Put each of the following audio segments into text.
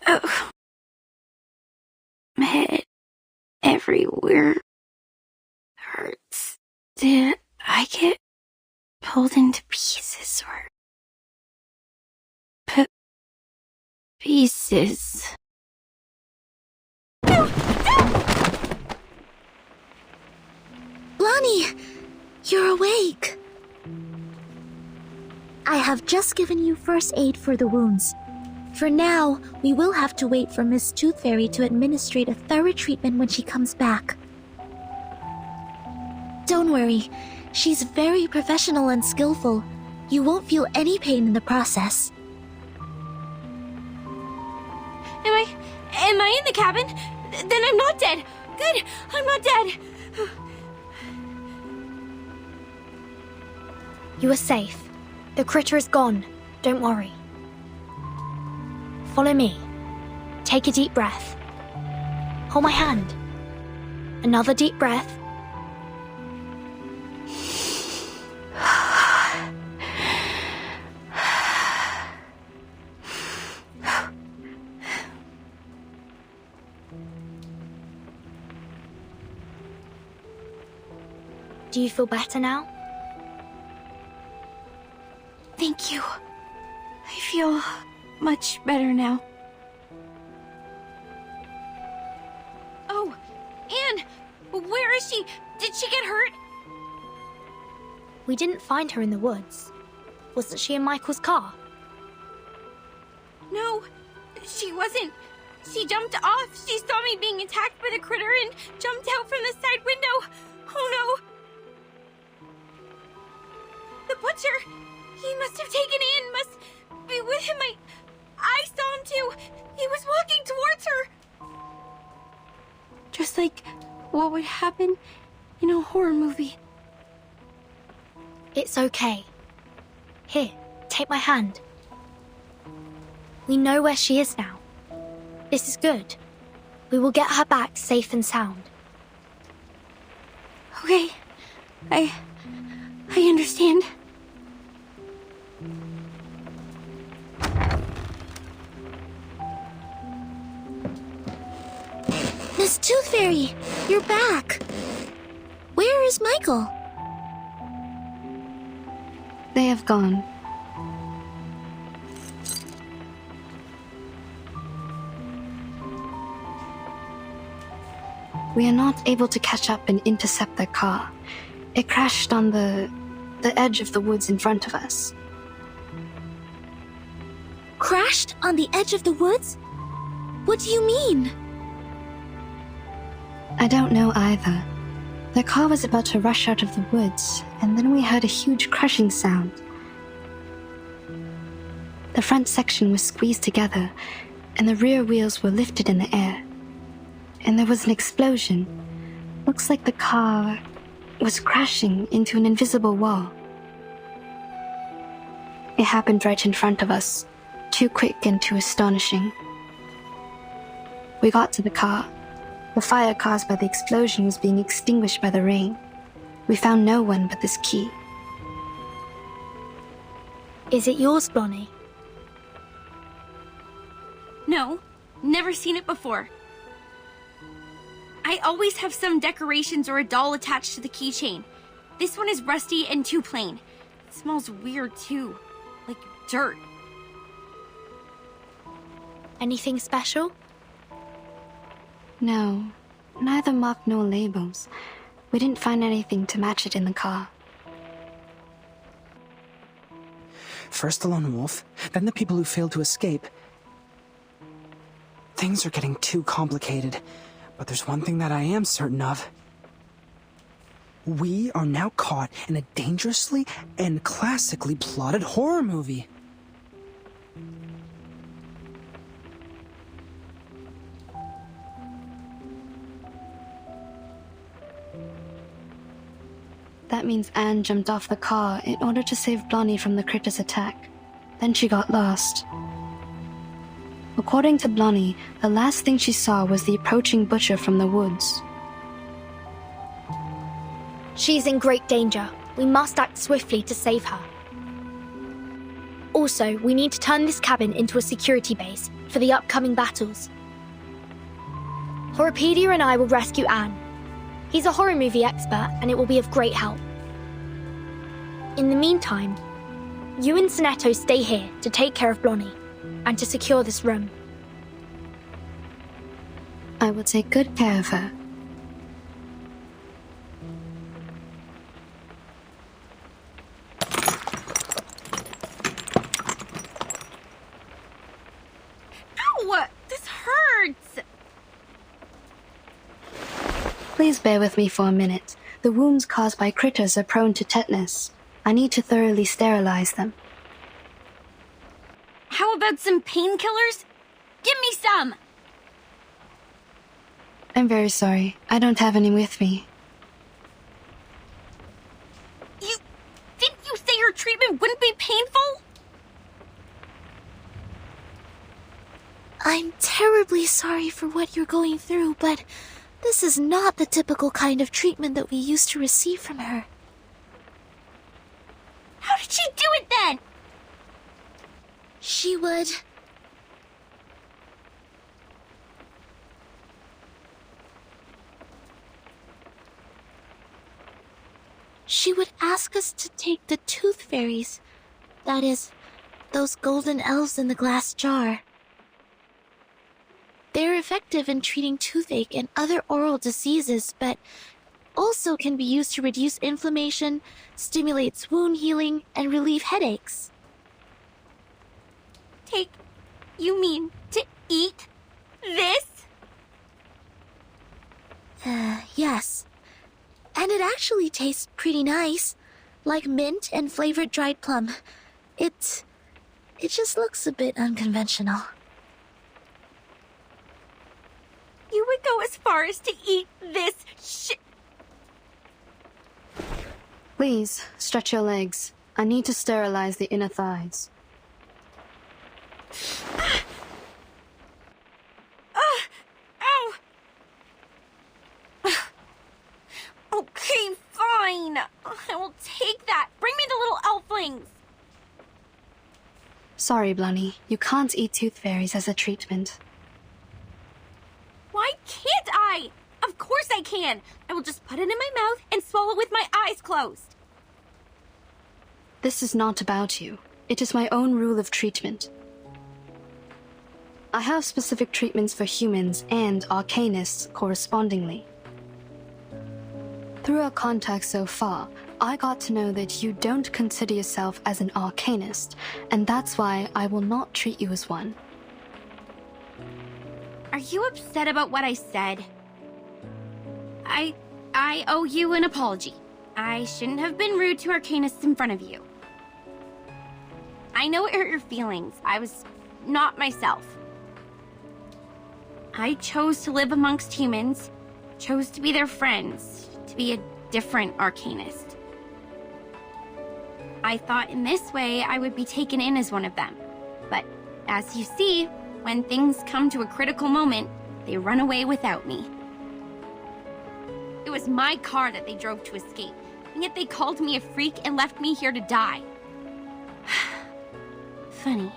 Oh. My head everywhere hurts. Did I get pulled into pieces or... pieces? No! Lonnie, you're awake. I have just given you first aid for the wounds. For now, we will have to wait for Miss Tooth Fairy to administrate a thorough treatment when she comes back. Don't worry, she's very professional and skillful. You won't feel any pain in the process. Am I in the cabin? Then I'm not dead. Good, I'm not dead. You are safe. The critter is gone. Don't worry. Follow me. Take a deep breath. Hold my hand. Another deep breath. Do you feel better now? Thank you. I feel much better now. Oh, Anne! Where is she? Did she get hurt? We didn't find her in the woods. Wasn't she in Michael's car? No, she wasn't. She jumped off. She saw me being attacked by the critter and jumped out from the side window. Oh no! The butcher! He must have taken Anne, must be with him. I saw him too. He was walking towards her. Just like what would happen in a horror movie. It's okay. Here, take my hand. We know where she is now. This is good. We will get her back safe and sound. Okay. I understand. Miss Tooth Fairy, you're back. Where is Michael? They have gone. We are not able to catch up and intercept their car. It crashed on the edge of the woods in front of us. Crashed on the edge of the woods? What do you mean? I don't know either. The car was about to rush out of the woods, and then we heard a huge crushing sound. The front section was squeezed together, and the rear wheels were lifted in the air. And there was an explosion. Looks like the car was crashing into an invisible wall. It happened right in front of us, too quick and too astonishing. We got to the car. The fire caused by the explosion was being extinguished by the rain. We found no one but this key. Is it yours, Blonnie? No, never seen it before. I always have some decorations or a doll attached to the keychain. This one is rusty and too plain. It smells weird too, like dirt. Anything special? No, neither mark nor labels. We didn't find anything to match it in the car. First the lone wolf, then the people who failed to escape. Things are getting too complicated, but there's one thing that I am certain of. We are now caught in a dangerously and classically plotted horror movie. That means Anne jumped off the car in order to save Blonnie from the critter's attack. Then she got lost. According to Blonnie, the last thing she saw was the approaching butcher from the woods. She's in great danger. We must act swiftly to save her. Also, we need to turn this cabin into a security base for the upcoming battles. Horropedia and I will rescue Anne. He's a horror movie expert and it will be of great help. In the meantime, you and Sonetto stay here to take care of Blonnie and to secure this room. I will take good care of her. Ow! This hurts! Please bear with me for a minute. The wounds caused by critters are prone to tetanus. I need to thoroughly sterilize them. How about some painkillers? Give me some! I'm very sorry. I don't have any with me. Didn't you say her treatment wouldn't be painful? I'm terribly sorry for what you're going through, but this is not the typical kind of treatment that we used to receive from her. How did she do it then? She would... She would ask us to take the tooth fairies. That is, those golden elves in the glass jar. They're effective in treating toothache and other oral diseases, but also can be used to reduce inflammation, stimulates wound healing, and relieve headaches. You mean to eat this? Yes. And it actually tastes pretty nice, like mint and flavored dried plum. It just looks a bit unconventional. You would go as far as to eat this Please, stretch your legs. I need to sterilize the inner thighs. Ow! Okay, fine. I will take that. Bring me the little elflings. Sorry, Blonnie. You can't eat tooth fairies as a treatment. Why can't I? Of course I can. I will just put it in my mouth and swallow with my eyes closed. This is not about you. It is my own rule of treatment. I have specific treatments for humans and arcanists correspondingly. Through our contact so far, I got to know that you don't consider yourself as an arcanist, and that's why I will not treat you as one. Are you upset about what I said? I owe you an apology. I shouldn't have been rude to arcanists in front of you. I know it hurt your feelings. I was not myself. I chose to live amongst humans, chose to be their friends, to be a different arcanist. I thought in this way I would be taken in as one of them. But as you see, when things come to a critical moment, they run away without me. It was my car that they drove to escape, and yet they called me a freak and left me here to die. Funny,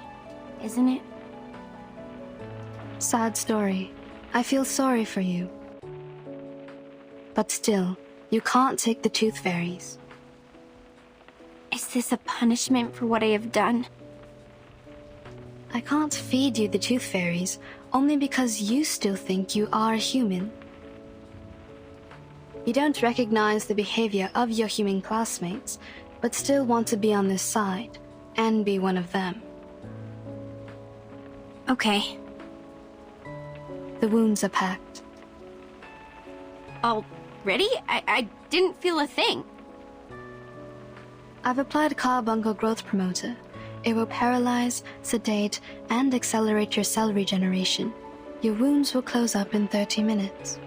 isn't it? Sad story. I feel sorry for you. But still, you can't take the tooth fairies. Is this a punishment for what I have done? I can't feed you the tooth fairies only because you still think you are human. You don't recognize the behavior of your human classmates, but still want to be on this side and be one of them. Okay. The wounds are packed. Already? I didn't feel a thing. I've applied carbuncle growth promoter. It will paralyze, sedate, and accelerate your cell regeneration. Your wounds will close up in 30 minutes.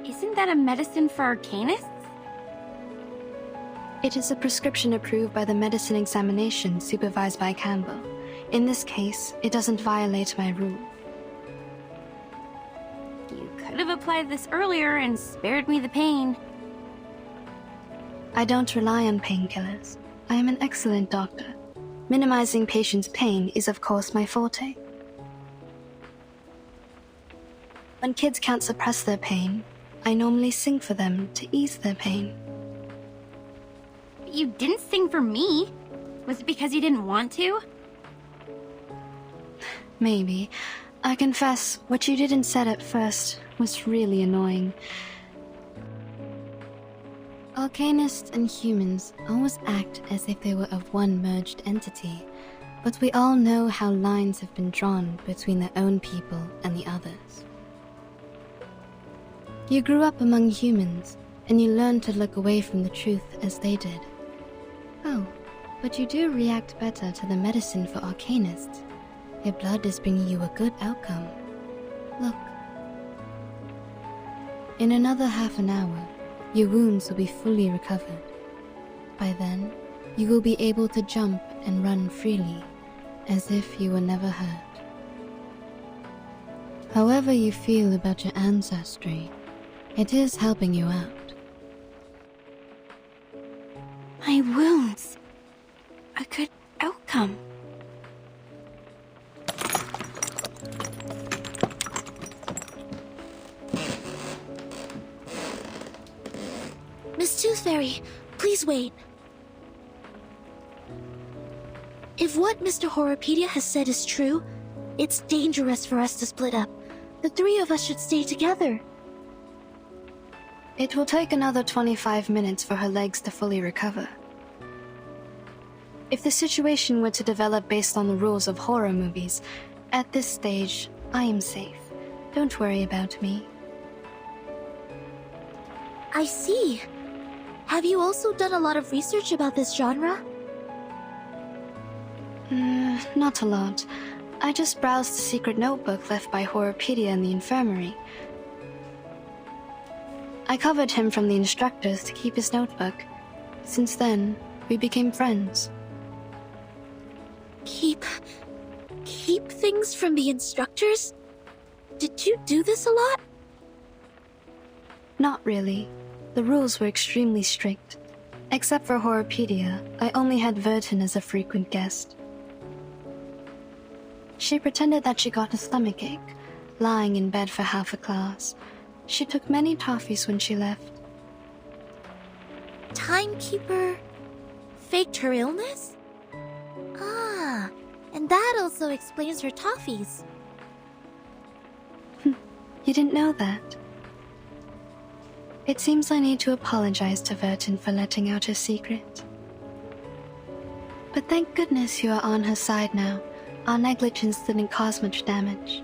Isn't that a medicine for arcanists? It is a prescription approved by the medicine examination supervised by Campbell. In this case, it doesn't violate my rule. You could have applied this earlier and spared me the pain. I don't rely on painkillers. I am an excellent doctor. Minimizing patients' pain is of course my forte. When kids can't suppress their pain, I normally sing for them to ease their pain. You didn't sing for me. Was it because you didn't want to? Maybe. I confess, what you did and said at first was really annoying. Arcanists and humans always act as if they were of one merged entity, but we all know how lines have been drawn between their own people and the others. You grew up among humans, and you learned to look away from the truth as they did. Oh, but you do react better to the medicine for arcanists. Your blood is bringing you a good outcome. Look. In another half an hour, your wounds will be fully recovered. By then, you will be able to jump and run freely, as if you were never hurt. However you feel about your ancestry, it is helping you out. My wounds. A good outcome. Miss Tooth Fairy, please wait. If what Mr. Horrorpedia has said is true, it's dangerous for us to split up. The three of us should stay together. It will take another 25 minutes for her legs to fully recover. If the situation were to develop based on the rules of horror movies, at this stage, I am safe. Don't worry about me. I see. Have you also done a lot of research about this genre? Not a lot. I just browsed the secret notebook left by Horrorpedia in the infirmary. I covered him from the instructors to keep his notebook. Since then, we became friends. Keep things from the instructors? Did you do this a lot? Not really. The rules were extremely strict. Except for Horrorpedia, I only had Vertin as a frequent guest. She pretended that she got a stomachache, lying in bed for half a class. She took many toffees when she left. Timekeeper faked her illness? Ah, and that also explains her toffees. You didn't know that? It seems I need to apologize to Vertin for letting out her secret. But thank goodness you are on her side now. Our negligence didn't cause much damage.